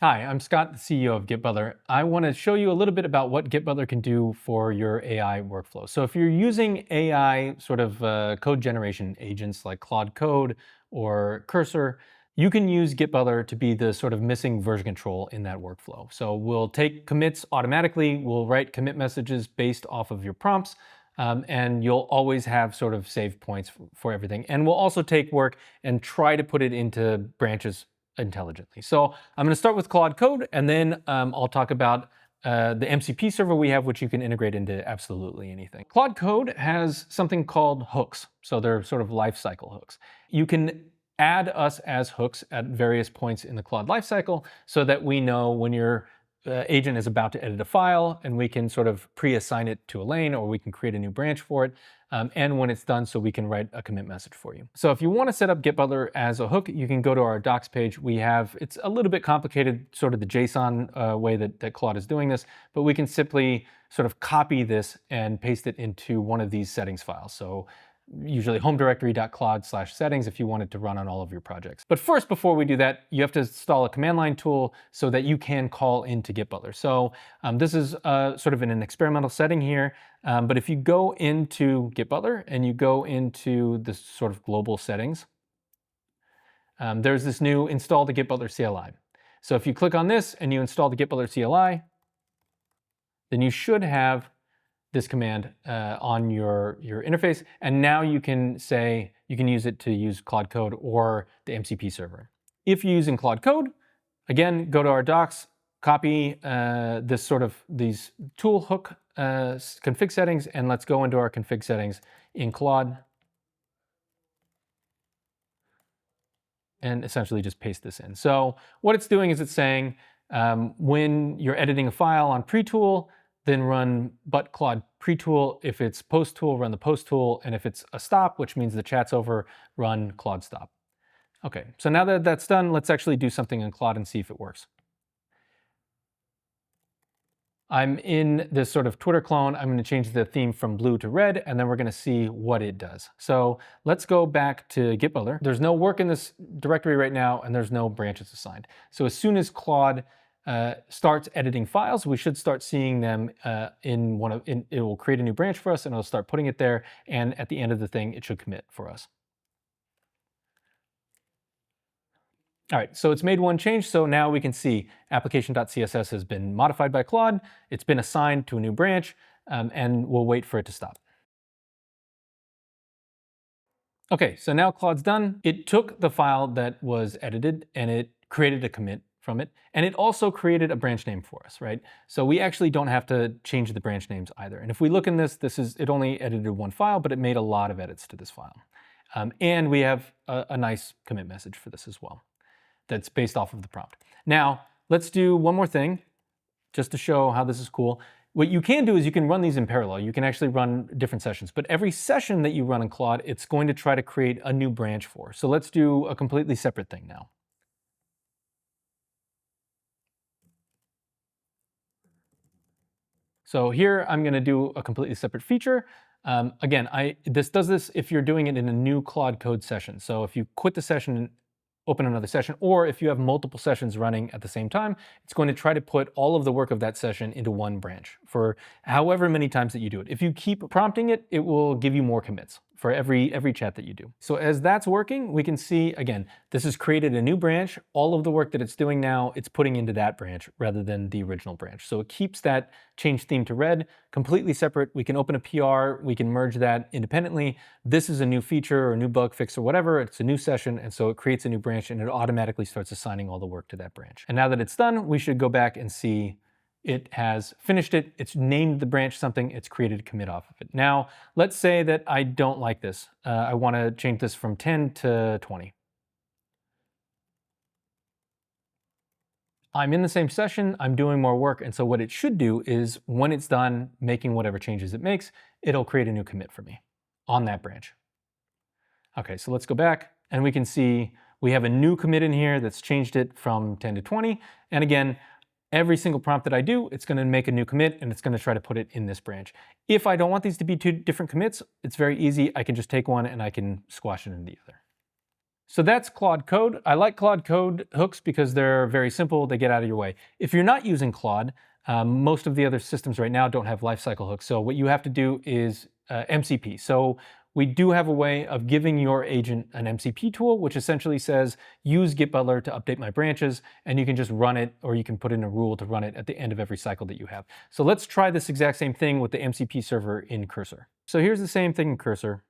Hi, I'm Scott, the CEO of GitButler. I want to show you a little bit about what GitButler can do for your AI workflow. So if you're using AI sort of code generation agents like Claude Code or Cursor, you can use GitButler to be the sort of missing version control in that workflow. So we'll take commits automatically, we'll write commit messages based off of your prompts, and you'll always have sort of save points for everything. And we'll also take work and try to put it into branches intelligently. So I'm going to start with Claude Code, and then I'll talk about the MCP server we have, which you can integrate into absolutely anything. Claude Code has something called hooks. So they're sort of lifecycle hooks. You can add us as hooks at various points in the Claude lifecycle so that we know when your agent is about to edit a file, and we can sort of pre-assign it to a lane, or we can create a new branch for it. And when it's done, so we can write a commit message for you. So if you want to set up GitButler as a hook, you can go to our docs page. It's a little bit complicated, sort of the JSON way that Claude is doing this, but we can simply sort of copy this and paste it into one of these settings files. So usually home directory.claude/settings if you want it to run on all of your projects. But first, before we do that, you have to install a command line tool so that you can call into GitButler. So this is sort of in an experimental setting here, but if you go into GitButler and you go into this sort of global settings, there's this new install the GitButler CLI. So if you click on this and you install the GitButler CLI, then you should have this command on your interface, and now you can use it to use Claude Code or the MCP server. If you're using Claude Code, again, go to our docs, copy these tool hook config settings, and let's go into our config settings in Claude and essentially just paste this in. So what it's doing is it's saying when you're editing a file on pre-tool, then run but Claude pre-tool. If it's post-tool, run the post-tool. And if it's a stop, which means the chat's over, run Claude stop. Okay, so now that that's done, let's actually do something in Claude and see if it works. I'm in this sort of Twitter clone. I'm going to change the theme from blue to red, and then we're going to see what it does. So let's go back to GitButler. There's no work in this directory right now, and there's no branches assigned. So as soon as Claude starts editing files, we should start seeing them it will create a new branch for us, and it'll start putting it there. And at the end of the thing, it should commit for us. All right, so it's made one change, so now we can see application.css has been modified by Claude, it's been assigned to a new branch, and we'll wait for it to stop. Okay, so now Claude's done. It took the file that was edited and it created a commit from it, and it also created a branch name for us, right? So we actually don't have to change the branch names either. And if we look in it only edited one file, but it made a lot of edits to this file. And we have a nice commit message for this as well that's based off of the prompt. Now, let's do one more thing just to show how this is cool. What you can do is you can run these in parallel. You can actually run different sessions, but every session that you run in Claude, it's going to try to create a new branch for. So let's do a completely separate thing now. So here I'm going to do a completely separate feature. Again, this does this if you're doing it in a new Claude Code session. So if you quit the session, open another session, or if you have multiple sessions running at the same time, it's going to try to put all of the work of that session into one branch for however many times that you do it. If you keep prompting it, it will give you more commits for every chat that you do. So as that's working, we can see, again, this has created a new branch. All of the work that it's doing now, it's putting into that branch rather than the original branch. So it keeps that change theme to red completely separate. We can open a PR, we can merge that independently. This is a new feature or a new bug fix or whatever. It's a new session, and so it creates a new branch and it automatically starts assigning all the work to that branch. And now that it's done, we should go back and see it has finished it, it's named the branch something, it's created a commit off of it. Now, let's say that I don't like this. I want to change this from 10 to 20. I'm in the same session, I'm doing more work, and so what it should do is when it's done making whatever changes it makes, it'll create a new commit for me on that branch. Okay, so let's go back and we can see we have a new commit in here that's changed it from 10 to 20. And again, every single prompt that I do, it's going to make a new commit and it's going to try to put it in this branch. If I don't want these to be two different commits, it's very easy. I can just take one and I can squash it into the other. So that's Claude Code. I like Claude Code hooks because they're very simple. They get out of your way. If you're not using Claude, most of the other systems right now don't have lifecycle hooks. So what you have to do is MCP. So we do have a way of giving your agent an MCP tool, which essentially says, use GitButler to update my branches, and you can just run it, or you can put in a rule to run it at the end of every cycle that you have. So let's try this exact same thing with the MCP server in Cursor. So here's the same thing in Cursor.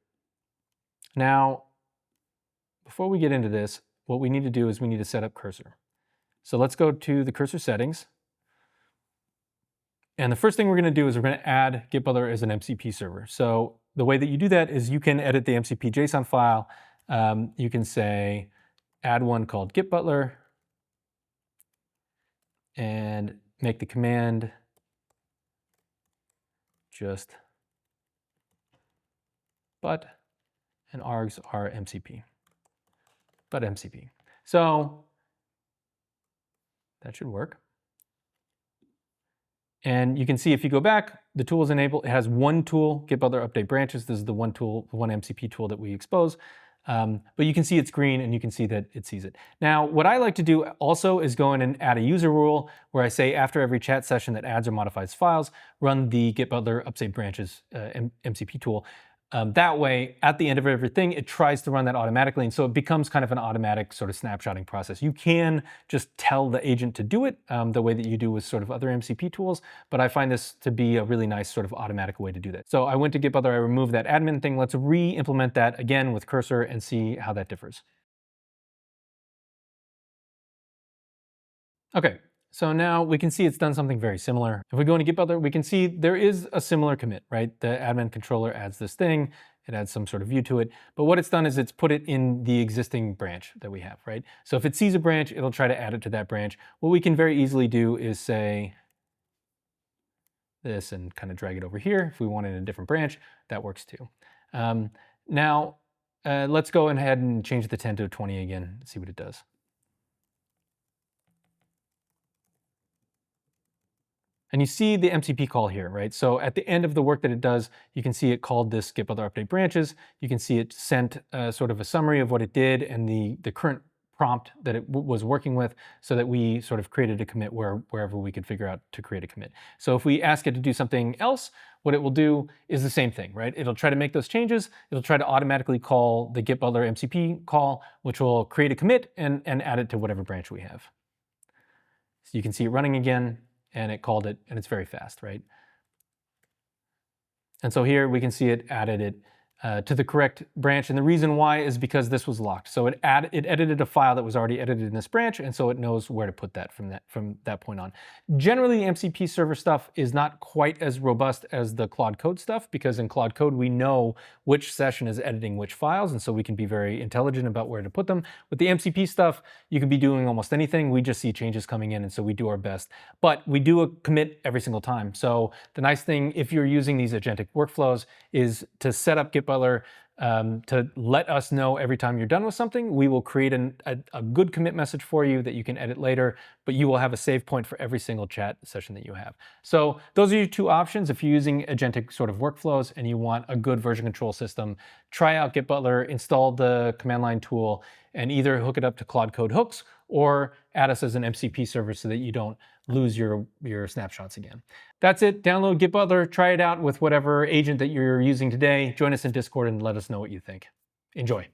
Now, before we get into this, what we need to do is we need to set up Cursor. So let's go to the Cursor settings. And the first thing we're going to do is we're going to add GitButler as an MCP server. So the way that you do that is you can edit the MCP JSON file. You can say add one called GitButler and make the command just but, and args are MCP. But MCP. So that should work. And you can see if you go back, the tool is enabled. It has one tool, GitButler update branches. This is the one tool, the one MCP tool that we expose. But you can see it's green and you can see that it sees it. Now, what I like to do also is go in and add a user rule where I say after every chat session that adds or modifies files, run the GitButler update branches MCP tool. That way, at the end of everything, it tries to run that automatically. And so it becomes kind of an automatic sort of snapshotting process. You can just tell the agent to do it the way that you do with sort of other MCP tools. But I find this to be a really nice sort of automatic way to do that. So I went to GitButler, I removed that admin thing. Let's re-implement that again with Cursor and see how that differs. Okay, so now we can see it's done something very similar. If we go into GitButler, we can see there is a similar commit, right? The admin controller adds this thing, it adds some sort of view to it, but what it's done is it's put it in the existing branch that we have, right? So if it sees a branch, it'll try to add it to that branch. What we can very easily do is say this and kind of drag it over here. If we want it in a different branch, that works too. Now, let's go ahead and change the 10 to 20 again, see what it does. And you see the MCP call here, right? So at the end of the work that it does, you can see it called this GitButler update branches. You can see it sent sort of a summary of what it did and the current prompt that it was working with so that we sort of created a commit wherever we could figure out to create a commit. So if we ask it to do something else, what it will do is the same thing, right? It'll try to make those changes. It'll try to automatically call the GitButler MCP call, which will create a commit and add it to whatever branch we have. So you can see it running again, and it called it, and it's very fast, right? And so here we can see it added it to the correct branch, and the reason why is because this was locked. So it edited a file that was already edited in this branch, and so it knows where to put that from that point on. Generally, the MCP server stuff is not quite as robust as the Claude Code stuff, because in Claude Code we know which session is editing which files, and so we can be very intelligent about where to put them. With the MCP stuff, you can be doing almost anything. We just see changes coming in, and so we do our best. But we do a commit every single time. So the nice thing, if you're using these agentic workflows, is to set up GitButler to let us know every time you're done with something. We will create a good commit message for you that you can edit later, but you will have a save point for every single chat session that you have. So those are your two options. If you're using agentic sort of workflows and you want a good version control system, try out GitButler, install the command line tool, and either hook it up to Claude Code hooks or add us as an MCP server so that you don't lose your snapshots again. That's it. Download GitButler, try it out with whatever agent that you're using today. Join us in Discord and let us know what you think. Enjoy.